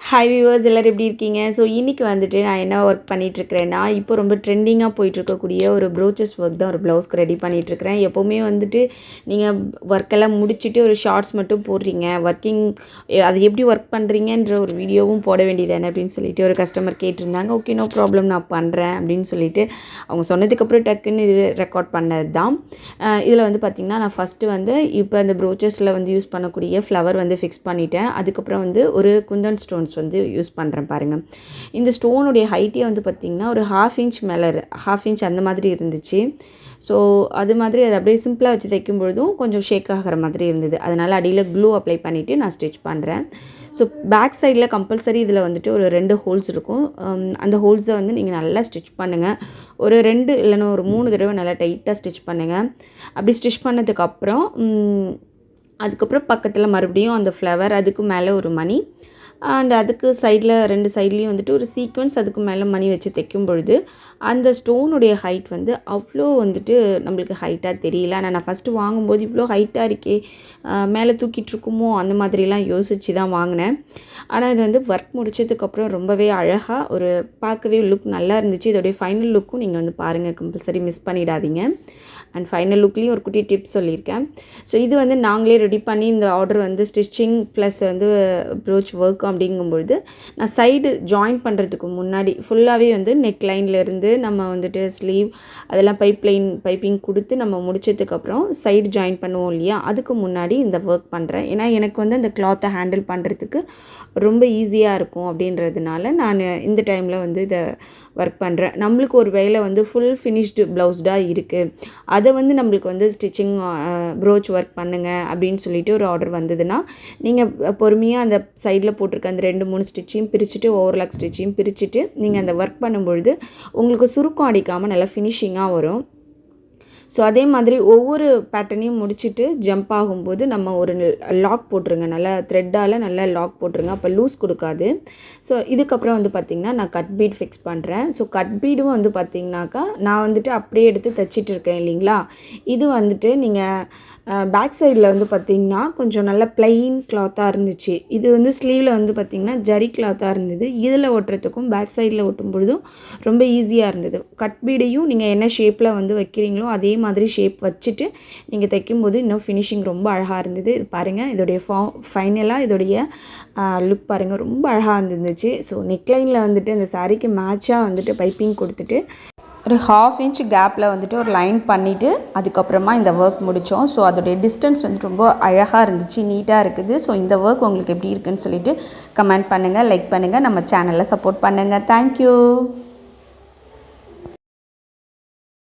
Hi viewers எல்லோரும் எப்படி இருக்கீங்க? ஸோ இன்றைக்கி வந்துட்டு நான் என்ன ஒர்க் பண்ணிகிட்ருக்கிறேன்னா, இப்போ ரொம்ப ட்ரெண்டிங்காக போயிட்டுருக்கக்கூடிய ஒரு ப்ரோச்சஸ் ஒர்க் தான் ஒரு ப்ளவுஸ்க்கு ரெடி பண்ணிகிட்ருக்கிறேன். எப்போவுமே வந்துட்டு நீங்கள் ஒர்க்கெல்லாம் முடிச்சுட்டு ஒரு ஷார்ட்ஸ் மட்டும் போடுறீங்க. அது எப்படி ஒர்க் பண்ணுறீங்கன்ற ஒரு வீடியோவும் போட வேண்டியது என்ன அப்படின்னு சொல்லிட்டு ஒரு கஸ்டமர் கேட்டிருந்தாங்க. ஓகே, நோ ப்ராப்ளம், நான் பண்ணுறேன் அப்படின்னு சொல்லிட்டு அவங்க சொன்னதுக்கப்புறம் டக்குன்னு இது ரெக்கார்ட் பண்ணது தான். இதில் வந்து பார்த்திங்கன்னா, நான் ஃபஸ்ட்டு வந்து இப்போ அந்த ப்ரோச்சஸில் வந்து யூஸ் பண்ணக்கூடிய ஃப்ளவர் வந்து ஃபிக்ஸ் பண்ணிட்டேன். அதுக்கப்புறம் வந்து ஒரு குந்தன் ஸ்டோன்ஸ் வந்து யூஸ் பண்ணுறேன் பாருங்கள். இந்த ஸ்டோனுடைய ஹைட்டே வந்து பார்த்திங்கன்னா ஒரு 1/2 இன்ச் மேலே 1/2 இன்ச் அந்த மாதிரி இருந்துச்சு. ஸோ அது மாதிரி அதை அப்படியே சிம்பிளாக வச்சு தைக்கும் பொழுதும் கொஞ்சம் ஷேக் ஆகிற மாதிரி இருந்தது. அதனால் அடியில் க்ளூ அப்ளை பண்ணிவிட்டு நான் ஸ்டிச் பண்ணுறேன். ஸோ பேக் சைடில் கம்பல்சரி இதில் வந்துட்டு ஒரு 2 ஹோல்ஸ் இருக்கும். அந்த ஹோல்ஸை வந்து நீங்கள் நல்லா ஸ்டிச் பண்ணுங்கள். ஒரு 2 இல்லைன்னா ஒரு 3 தடவை நல்லா டைட்டாக ஸ்டிச் பண்ணுங்கள். அப்படி ஸ்டிச் பண்ணதுக்கப்புறம் அதுக்கப்புறம் பக்கத்தில் மறுபடியும் அந்த ஃப்ளவர், அதுக்கு மேலே ஒரு மணி, அண்ட் அதுக்கு சைடில் 2 சைட்லேயும் வந்துட்டு ஒரு சீக்வன்ஸ், அதுக்கு மேலே மணி வச்சு தைக்கும் பொழுது அந்த ஸ்டோனுடைய ஹைட் வந்து அவ்வளோ வந்துட்டு நம்மளுக்கு ஹைட்டாக தெரியல. ஆனால் நான் ஃபஸ்ட்டு வாங்கும்போது இவ்வளோ ஹைட்டாக இருக்கே, மேலே தூக்கிட்டுருக்குமோ அந்த மாதிரிலாம் யோசித்து தான் வாங்கினேன். ஆனால் இது வந்து ஒர்க் முடித்ததுக்கப்புறம் ரொம்பவே அழகாக ஒரு பார்க்கவே லுக் நல்லா இருந்துச்சு. இதோடைய ஃபைனல் லுக்கும் நீங்கள் வந்து பாருங்கள், கம்பல்சரி மிஸ் பண்ணிடாதீங்க. அண்ட் ஃபைனல் லுக்லேயும் ஒரு குட்டி டிப்ஸ் சொல்லியிருக்கேன். ஸோ இது வந்து நாங்களே ரெடி பண்ணி இந்த ஆர்டர் வந்து ஸ்டிச்சிங் ப்ளஸ் வந்து ப்ரோச் ஒர்க் அப்படிங்கும்பொழுது நான் சைடு ஜாயின் பண்ணுறதுக்கு முன்னாடி ஃபுல்லாகவே வந்து நெக் லைன்லேருந்து நம்ம வந்துட்டு ஸ்லீவ் அதெல்லாம் பைப்பிங் கொடுத்து நம்ம முடிச்சதுக்கப்புறம் சைடு ஜாயின் பண்ணுவோம் இல்லையா, அதுக்கு முன்னாடி இந்த ஒர்க் பண்ணுறேன். ஏன்னா எனக்கு வந்து அந்த கிளாத்தை ஹேண்டில் பண்ணுறதுக்கு ரொம்ப ஈஸியாக இருக்கும் அப்படின்றதுனால நான் இந்த டைமில் வந்து இதை ஒர்க் பண்ணுறேன். நம்மளுக்கு ஒரு வேளை வந்து ஃபுல் ஃபினிஷ்டு ப்ளவுஸ்டாக இருக்குது, அதை வந்து நம்மளுக்கு வந்து ஸ்டிச்சிங் ப்ரோச் ஒர்க் பண்ணுங்கள் அப்படின்னு சொல்லிட்டு ஒரு ஆர்டர் வந்ததுன்னா, நீங்கள் பொறுமையாக அந்த சைடில் போட்டிருக்க அந்த 2-3 ஸ்டிச்சையும் பிரிச்சுட்டு ஓவர்லாக் ஸ்டிச்சையும் பிரிச்சுட்டு நீங்கள் அந்த ஒர்க் பண்ணும்பொழுது உங்களுக்கு சுருக்கம் அடிக்காமல் நல்லா ஃபினிஷிங்காக வரும். ஸோ அதே மாதிரி ஒவ்வொரு பேட்டர்னையும் முடிச்சுட்டு ஜம்ப் ஆகும்போது நம்ம ஒரு லாக் போட்டுருங்க, நல்லா த்ரெட்டால் நல்லா லாக் போட்டுருங்க, அப்போ லூஸ் கொடுக்காது. ஸோ இதுக்கப்புறம் வந்து பார்த்திங்கன்னா நான் கட் பீட் ஃபிக்ஸ் பண்ணுறேன். ஸோ கட் பீடும் வந்து பார்த்திங்கனாக்கா நான் வந்துட்டு அப்படியே எடுத்து தைச்சிட்டு இருக்கேன் இல்லைங்களா. இது வந்துட்டு நீங்கள் பேக் சைடில் வந்து பார்த்திங்கன்னா கொஞ்சம் நல்லா ப்ளைன் கிளாத்தாக இருந்துச்சு. இது வந்து ஸ்லீவில் வந்து பார்த்திங்கன்னா ஜரி கிளாத்தாக இருந்தது. இதில் ஒட்டுறதுக்கும் பேக் சைடில் ஒட்டும் பொழுதும் ரொம்ப ஈஸியாக இருந்தது. கட் பீடையும் நீங்கள் என்ன ஷேப்பில் வந்து வைக்கிறீங்களோ அதே மாதிரி ஷேப் வச்சுட்டு நீங்கள் தைக்கும்போது இன்னும் ஃபினிஷிங் ரொம்ப அழகாக இருந்தது. இது பாருங்கள், இதோடைய ஃபைனலாக இதோடைய லுக் பாருங்கள், ரொம்ப அழகாக இருந்துச்சு. ஸோ நெக்லைனில் வந்துட்டு அந்த சாரீக்கு மேட்சாக வந்துட்டு பைப்பிங் கொடுத்துட்டு ஒரு 1/2 இன்ச் கேப்பில் வந்துட்டு ஒரு லைன் பண்ணிவிட்டு அதுக்கப்புறமா இந்த ஒர்க் முடித்தோம். ஸோ அதோடைய டிஸ்டன்ஸ் வந்து ரொம்ப அழகாக இருந்துச்சு, நீட்டாக இருக்குது. ஸோ இந்த ஒர்க் உங்களுக்கு எப்படி இருக்குன்னு சொல்லிட்டு கமெண்ட் பண்ணுங்கள், லைக் பண்ணுங்கள், நம்ம சேனலில் சப்போர்ட் பண்ணுங்கள். தேங்க்யூ.